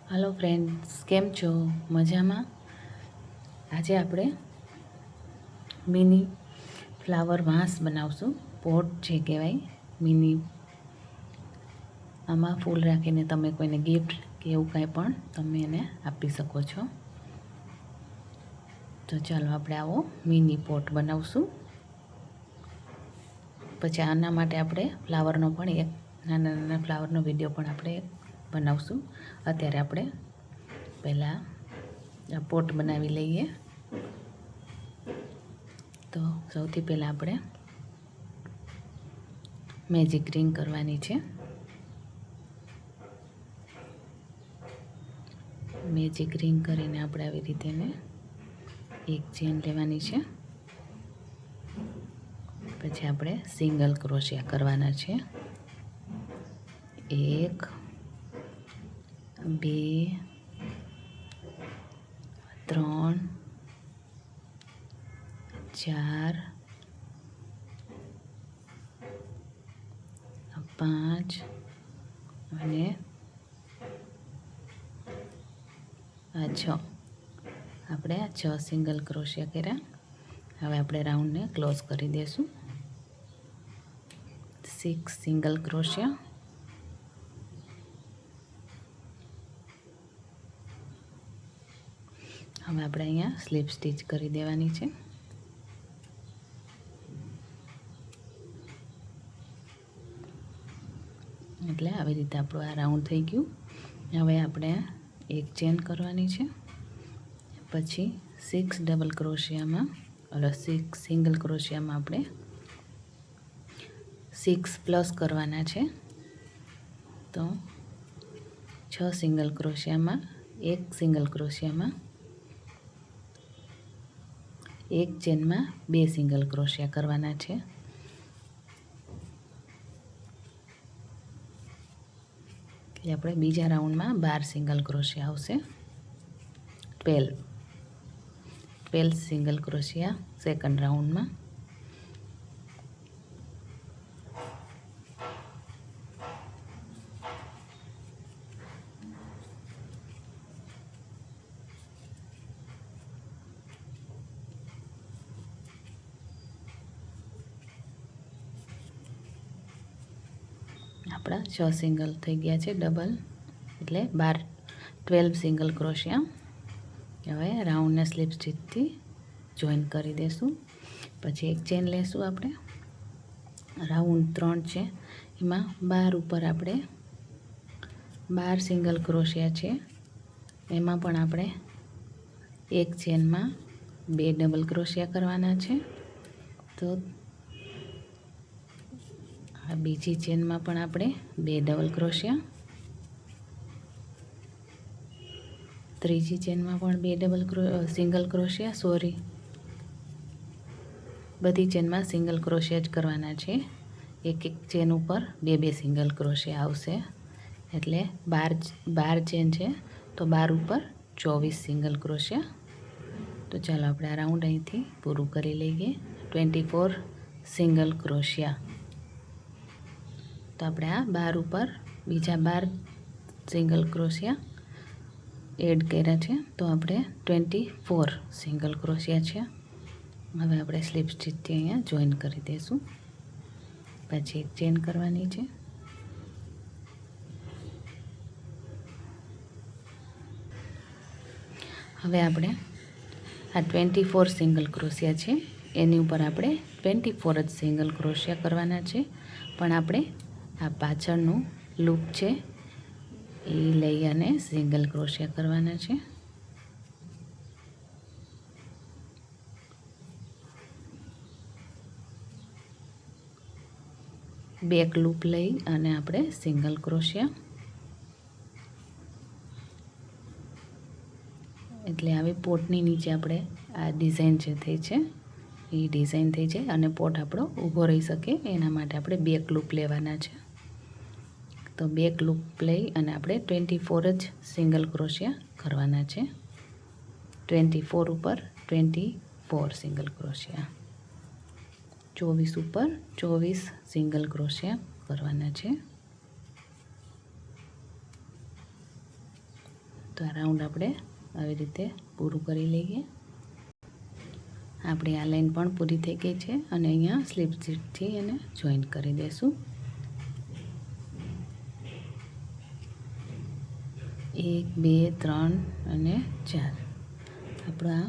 Hello friends, केम छो? मजामां? आज આપણે મિની ફ્લાવર વાસ બનાવશું. પોટ જે કહેવાય મિની, આમાં ફૂલ રાખીને તમે કોઈને ગિફ્ટ કે એવું કાંઈ પણ તમે એને આપી શકો છો. તો ચાલો આપણે આવો મિની પોટ બનાવશું. પછી આના માટે આપણે ફ્લાવરનો પણ એક નાના નાના ફ્લાવરનો વિડીયો પણ આપણે બનાવશું. અત્યારે આપણે પહેલાં પોટ બનાવી લઈએ. તો સૌથી પહેલાં આપણે મેજિક રિંગ કરવાની છે. મેજિક રિંગ કરીને આપણે આવી રીતે એક ચેન લેવાની છે. પછી આપણે સિંગલ ક્રોશિયા કરવાના છે. 1 2 3 4 5 અને 6. આપણે 6 સિંગલ ક્રોશિયા કર્યા. હવે આપણે રાઉન્ડને ક્લોઝ કરી દઈશું. 6 સિંગલ ક્રોશિયા. હવે આપણે અહીંયા સ્લીપ સ્ટીચ કરી દેવાની છે. એટલે આવી રીતે આપણું આ રાઉન્ડ થઈ ગયું. હવે આપણે એક ચેન કરવાની છે. પછી 6 ડબલ ક્રોશિયામાં 6 સિંગલ ક્રોશિયામાં આપણે 6 પ્લસ કરવાના છે. તો 6 સિંગલ ક્રોશિયામાં એક સિંગલ ક્રોશિયામાં એક ચેનમાં 2 સિંગલ ક્રોશિયા કરવાના છે. એટલે આપણે બીજા રાઉન્ડમાં 12 સિંગલ ક્રોશિયા આવશે. 12 સિંગલ ક્રોશિયા સેકન્ડ રાઉન્ડમાં. આપણા 6 સિંગલ થઈ ગયા છે ડબલ, એટલે 12 સિંગલ ક્રોશિયા. હવે રાઉન્ડને સ્લીપ સ્ટીચથી જોઈન કરી દઈશું. પછી એક ચેન લેશું. આપણે રાઉન્ડ 3 છે, એમાં 12 ઉપર આપણે 12 સિંગલ ક્રોશિયા છે. એમાં પણ આપણે એક ચેનમાં 2 ડબલ ક્રોશિયા કરવાના છે. તો આ બીજી ચેનમાં પણ આપણે 2 ડબલ ક્રોશિયા, ત્રીજી ચેનમાં પણ 2 સિંગલ ક્રોશિયા. બધી ચેનમાં સિંગલ ક્રોશિયા જ કરવાના છે. એક ચેન ઉપર 2 સિંગલ ક્રોશિયા આવશે. એટલે 12 ચેન છે, તો 12 ઉપર 24 સિંગલ ક્રોશિયા. તો ચાલો આપણે આ રાઉન્ડ અહીંથી પૂરું કરી લઈએ. 24 સિંગલ ક્રોશિયા. તો આપણે આ 12 ઉપર બીજા 12 સિંગલ ક્રોશિયા એડ કર્યા છે. તો આપણે 24 સિંગલ ક્રોશિયા છે. હવે આપણે સ્લીપ સ્ટીચથી અહીંયા જોઈન કરી દઈશું. પછી એક ચેન કરવાની છે. હવે આપણે આ 24 સિંગલ ક્રોશિયા છે, એની ઉપર આપણે 24 જ સિંગલ ક્રોશિયા કરવાના છે. પણ આપણે આ પાછળનું લૂપ છે એ લઈ અને સિંગલ ક્રોશિયા કરવાના છે. બેક લૂપ લઈ અને આપણે સિંગલ ક્રોશિયા. એટલે આવી પોટની નીચે આપણે આ ડિઝાઇન જે થઈ છે એ ડિઝાઇન થઈ છે, અને પોટ આપણો ઊભો રહી શકે એના માટે આપણે બેક લૂપ લેવાના છે. તો બેક લૂપ લઈ અને આપણે 24 જ સિંગલ ક્રોશિયા કરવાના છે. 24 ઉપર 24 સિંગલ ક્રોશિયા, 24 ઉપર 24 સિંગલ ક્રોશિયા કરવાના છે. તો આ રાઉન્ડ આપણે આવી રીતે પૂરું કરી લઈએ. આપણી આ લાઈન પણ પૂરી થઈ ગઈ છે અને અહીંયા સ્લીપ સ્ટીચથી એને જોઈન્ટ કરી દઈશું. 1 2 3 અને 4 આપણા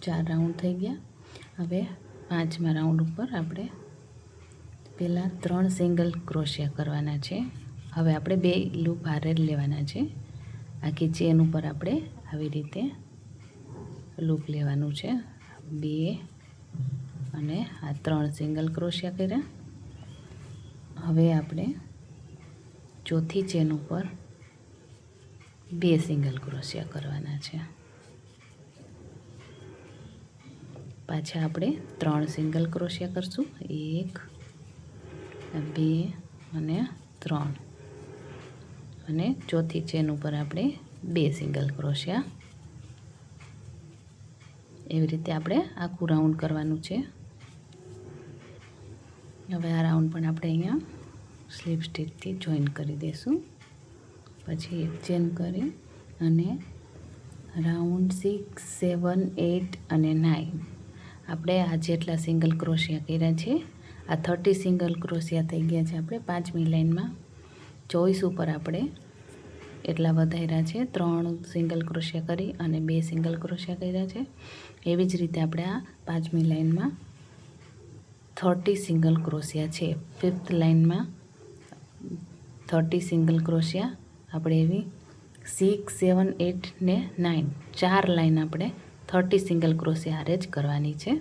4 રાઉન્ડ થઈ ગયા. હવે 5મા રાઉન્ડ ઉપર આપણે પહેલાં 3 સિંગલ ક્રોશિયા કરવાના છે. હવે આપણે 2 લૂપ હારે લેવાના છે. આખી ચેન ઉપર આપણે આવી રીતે લૂપ લેવાનું છે. 2 અને આ 3 સિંગલ ક્રોશિયા કર્યા. હવે આપણે ચોથી ચેન ઉપર 2 સિંગલ ક્રોશિયા કરવાના છે. પાછા આપણે 3 સિંગલ ક્રોશિયા કરશું. 1 2 અને 3 અને ચોથી ચેન ઉપર આપણે 2 સિંગલ ક્રોશિયા. એવી રીતે આપણે આખું રાઉન્ડ કરવાનું છે. હવે આ રાઉન્ડ પણ આપણે અહીંયા સ્લીપ સ્ટીચથી જોઈન્ટ કરી દઈશું. પછી એક ચેન કરી અને રાઉન્ડ 6 7 8 અને 9 આપણે આ જેટલા સિંગલ ક્રોશિયા કર્યા છે આ 30 સિંગલ ક્રોશિયા થઈ ગયા છે. આપણે 5મી લાઈનમાં 24 ઉપર આપણે એટલા વધાર્યા છે. 3 સિંગલ ક્રોશિયા કરી અને 2 સિંગલ ક્રોશિયા કર્યા છે. એવી જ રીતે આપણે આ 5મી લાઈનમાં 30 સિંગલ ક્રોશિયા છે. 5th લાઈનમાં 30 સિંગલ ક્રોશિયા આપણે એવી 6 7 8 ને 9 4 લાઈન આપણે 30 સિંગલ ક્રોશિયા હારે જ કરવાની છે.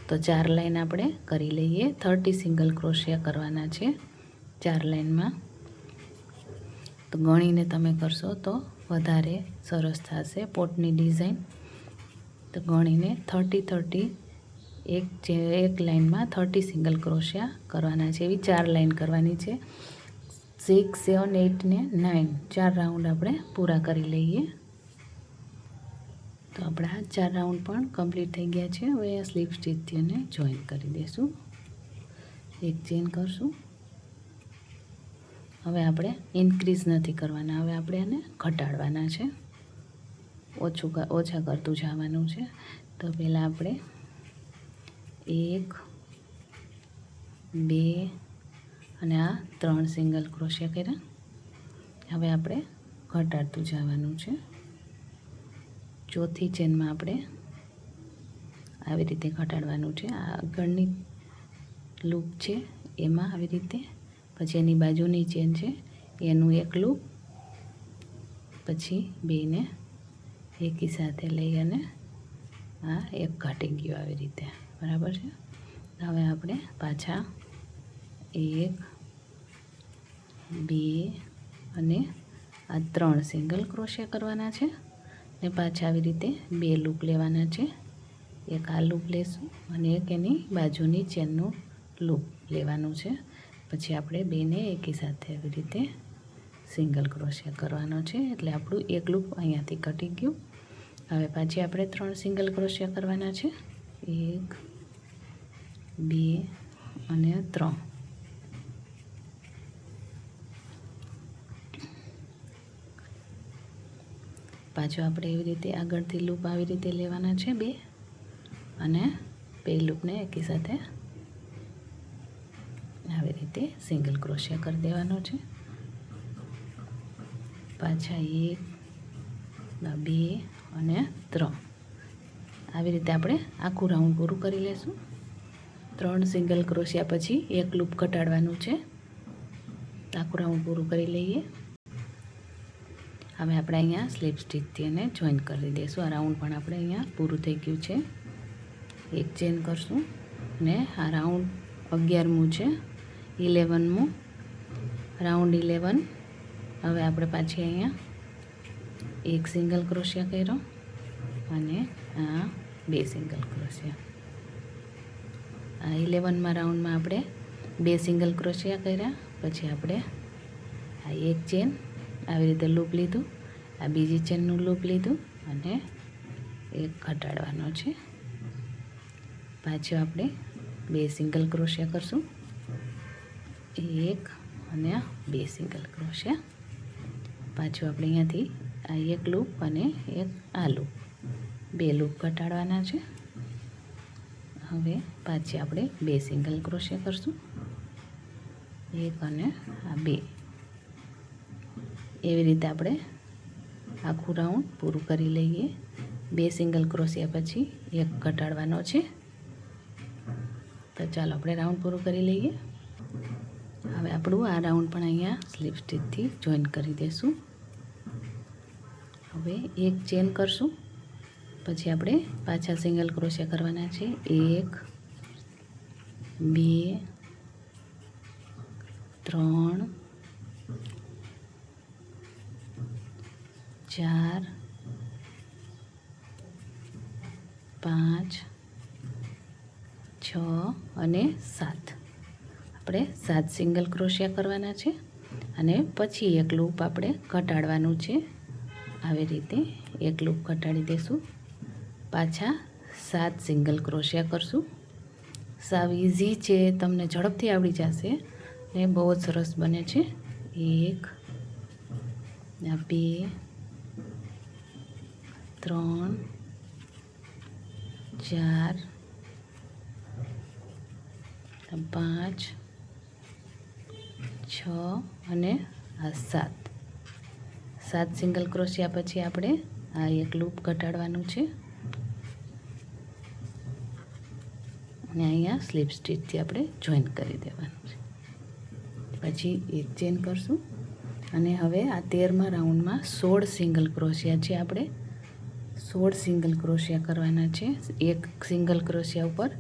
તો 4 લાઈન આપણે કરી લઈએ. 30 સિંગલ ક્રોશિયા કરવાના છે 4 લાઈનમાં. તો ગણીને તમે કરશો તો વધારે સરસ થશે પોટની ડિઝાઇન. તો ગણીને 30 એક લાઈનમાં 30 સિંગલ ક્રોશિયા કરવાના છે. એવી 4 લાઈન કરવાની છે. 6 7 8 ને 9 4 રાઉન્ડ આપણે પૂરા કરી લઈએ. તો આપણા 4 રાઉન્ડ પણ કમ્પ્લીટ થઈ ગયા છે. હવે આ સ્લીપ સ્ટીચથી એને જોઈન્ટ કરી દઈશું. એક ચેન કરશું. હવે આપણે ઇન્ક્રીઝ નથી કરવાના. હવે આપણે એને ઘટાડવાના છે. ઓછા કરતું જવાનું છે. તો પહેલાં આપણે 1 2 અને આ 3 સિંગલ ક્રોશિયા કર્યા. હવે આપણે ઘટાડતું જવાનું છે. ચોથી ચેનમાં આપણે આવી રીતે ઘટાડવાનું છે. આ આગળની લૂપ છે એમાં આવી રીતે, પછી એની બાજુની ચેન છે એનું એક લૂપ, પછી બેને એકી સાથે લઈ અને આ એક ઘટી ગયો આવી રીતે. બરાબર છે. હવે આપણે પાછા 1 2 અને આ 3 સિંગલ ક્રોશિયા કરવાના છે ને પાછા આવી રીતે 2 લૂપ લેવાના છે. એક આ લૂપ લેશું અને એક એની બાજુની ચેનનું લૂપ લેવાનું છે. પછી આપણે બેને એકી સાથે આવી રીતે સિંગલ ક્રોશિયા કરવાનો છે. એટલે આપણું એક લૂપ અહીંયાથી ઘટી ગયું. હવે પાછી આપણે 3 સિંગલ ક્રોશિયા કરવાના છે. 1 2 અને 3. પાછું આપણે એવી રીતે આગળથી લૂપ આવી રીતે લેવાના છે 2 અને 2 લૂપને એકી સાથે આવી રીતે સિંગલ ક્રોશિયા કરી દેવાનો છે. પાછા 1 2 અને 3 આવી રીતે આપણે આખું રાઉન્ડ પૂરું કરી લેશું. 3 સિંગલ ક્રોશિયા પછી એક લૂપ ઘટાડવાનું છે. આખું રાઉન્ડ પૂરું કરી લઈએ. હવે આપણે અહીંયા સ્લીપ સ્ટીચથી એને જોઈન્ટ કરી દઈશું. આ રાઉન્ડ પણ આપણે અહીંયા પૂરું થઈ ગયું છે. એક ચેન કરશું અને આ રાઉન્ડ 11મું છે. 11મું રાઉન્ડ 11. હવે આપણે પાછી અહીંયા એક સિંગલ ક્રોશિયા કર્યો અને આ 2 સિંગલ ક્રોશિયા. આ 11મા રાઉન્ડમાં આપણે 2 સિંગલ ક્રોશિયા કર્યા. પછી આપણે આ એક ચેન આવી રીતે લૂપ લીધું, આ બીજી ચેનનું લૂપ લીધું અને એક ઘટાડવાનો છે. પાછું આપણે 2 સિંગલ ક્રોશિયા કરશું. 1 અને 2 સિંગલ ક્રોશિયા. પાછું આપણે અહીંયાથી આ એક લૂપ અને એક આ લૂપ, 2 લૂપ ઘટાડવાના છે. હવે પાછી આપણે 2 સિંગલ ક્રોશિયા કરશું, 1 અને આ 2. એવી રીતે આપણે આખું રાઉન્ડ પૂરું કરી લઈએ. 2 સિંગલ ક્રોશિયા પછી 1 ઘટાડવાનો છે. તો ચાલો આપણે રાઉન્ડ પૂરું કરી લઈએ. હવે આપણું આ રાઉન્ડ પણ અહીંયા સ્લીપ સ્ટીચથી જોઈન કરી દઈશું. હવે એક ચેન કરશું, પછી આપણે પાછા સિંગલ ક્રોશિયા કરવાના છે. 1 2 3 4 5 6 અને 7. આપણે 7 સિંગલ ક્રોશિયા કરવાના છે અને પછી એક લૂપ આપણે ઘટાડવાનું છે. આવી રીતે એક લૂપ ઘટાડી દઈશું, પાછા 7 સિંગલ ક્રોશિયા કરશું. સાવ ઇઝી છે, તમને ઝડપથી આવડી જશે ને બહુ જ સરસ બને છે. 1 2 3 4 5 6 અને આ 7. 7 સિંગલ ક્રોશિયા પછી આપણે આ એક લૂપ ઘટાડવાનું છે અને અહીંયા સ્લીપ સ્ટીચથી આપણે જોઈન કરી દેવાનું છે. પછી એક ચેન કરશું અને હવે આ 13મા રાઉન્ડમાં 16 સિંગલ ક્રોશિયા છે. આપણે 16 સિંગલ ક્રોશિયા કરવાના છે. એક સિંગલ ક્રોશિયા ઉપર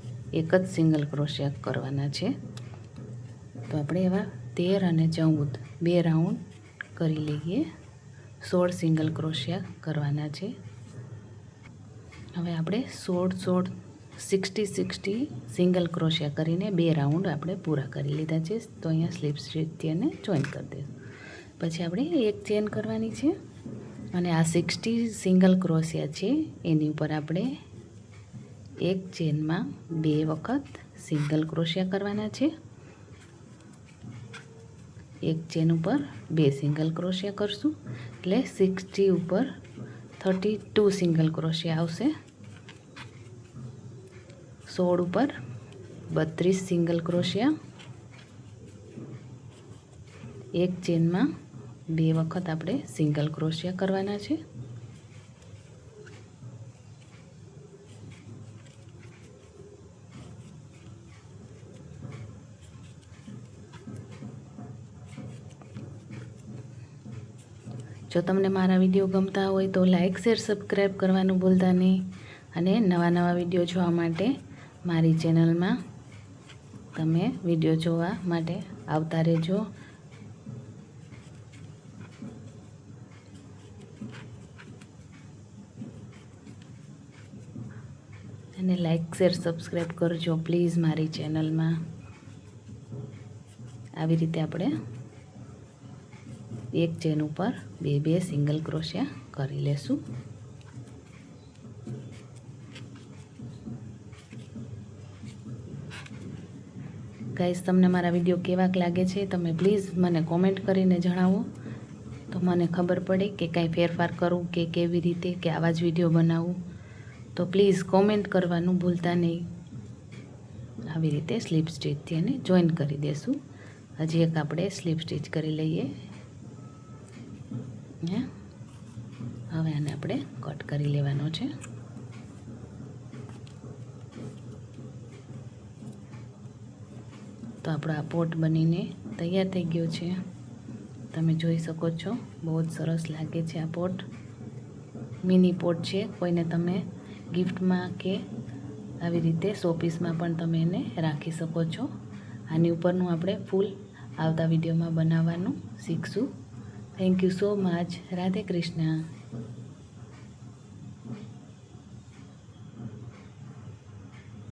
એક જ સિંગલ ક્રોશિયા કરવાના છે. તો આપણે એવા 13 અને 14 2 રાઉન્ડ કરી લઈએ. 16 સિંગલ ક્રોશિયા કરવાના છે. હવે આપણે 16 60 સિંગલ ક્રોશિયા કરીને 2 રાઉન્ડ આપણે પૂરા કરી લીધા છે. તો અહીંયા સ્લીપ સ્ટીચથી એને જોઈન કરી દઈશું. પછી આપણે એક ચેન કરવાની છે અને આ 60 સિંગલ ક્રોશિયા છે એની ઉપર આપણે એક ચેનમાં 2 વખત સિંગલ ક્રોશિયા કરવાના છે. એક ચેન ઉપર 2 સિંગલ ક્રોશિયા કરશું એટલે 60 ઉપર 32 સિંગલ ક્રોશિયા આવશે. 16 ઉપર 32 સિંગલ ક્રોશિયા, એક ચેનમાં 2 વખત આપણે સિંગલ ક્રોશિયા કરવાના છે. જો તમને મારા વિડીયો ગમતા હોય તો લાઈક શેર સબસ્ક્રાઈબ કરવાનું ભૂલતા નહીં અને નવા વિડીયો જોવા માટે મારી ચેનલમાં તમે વિડીયો જોવા માટે આવતા રહેજો. અને લાઈક શેર સબસ્ક્રાઈબ કરજો પ્લીઝ મારી ચેનલમાં. આવી રીતે આપણે એક ચેન ઉપર 2 સિંગલ ક્રોશિયા કરી લેશું. ગાઈસ, તમને મારા વિડીયો કેવાક લાગે છે તમે પ્લીઝ મને કોમેન્ટ કરીને જણાવો, તો મને ખબર પડે કે કાંઈ ફેરફાર કરું કે કેવી રીતે કે આવા જ વિડીયો બનાવું. તો પ્લીઝ કોમેન્ટ કરવાનું ભૂલતા નહીં. આવી રીતે સ્લીપ સ્ટીચથી એને જોઈન કરી દેશું. હજી એક આપણે સ્લીપ સ્ટીચ કરી લઈએ. હવે આને આપણે કટ કરી લેવાનો છે. તો આપણો આ પોટ બનીને તૈયાર થઈ ગયો છે. તમે જોઈ શકો છો, બહુ જ સરસ લાગે છે આ પોટ. મિની પોટ છે, કોઈને તમે ગિફ્ટમાં કે આવી રીતે શોપીસમાં પણ તમે એને રાખી શકો છો. આની ઉપરનું આપણે ફૂલ આવતા વિડીયોમાં બનાવવાનું શીખશું. Thank you so much. Radhe Krishna.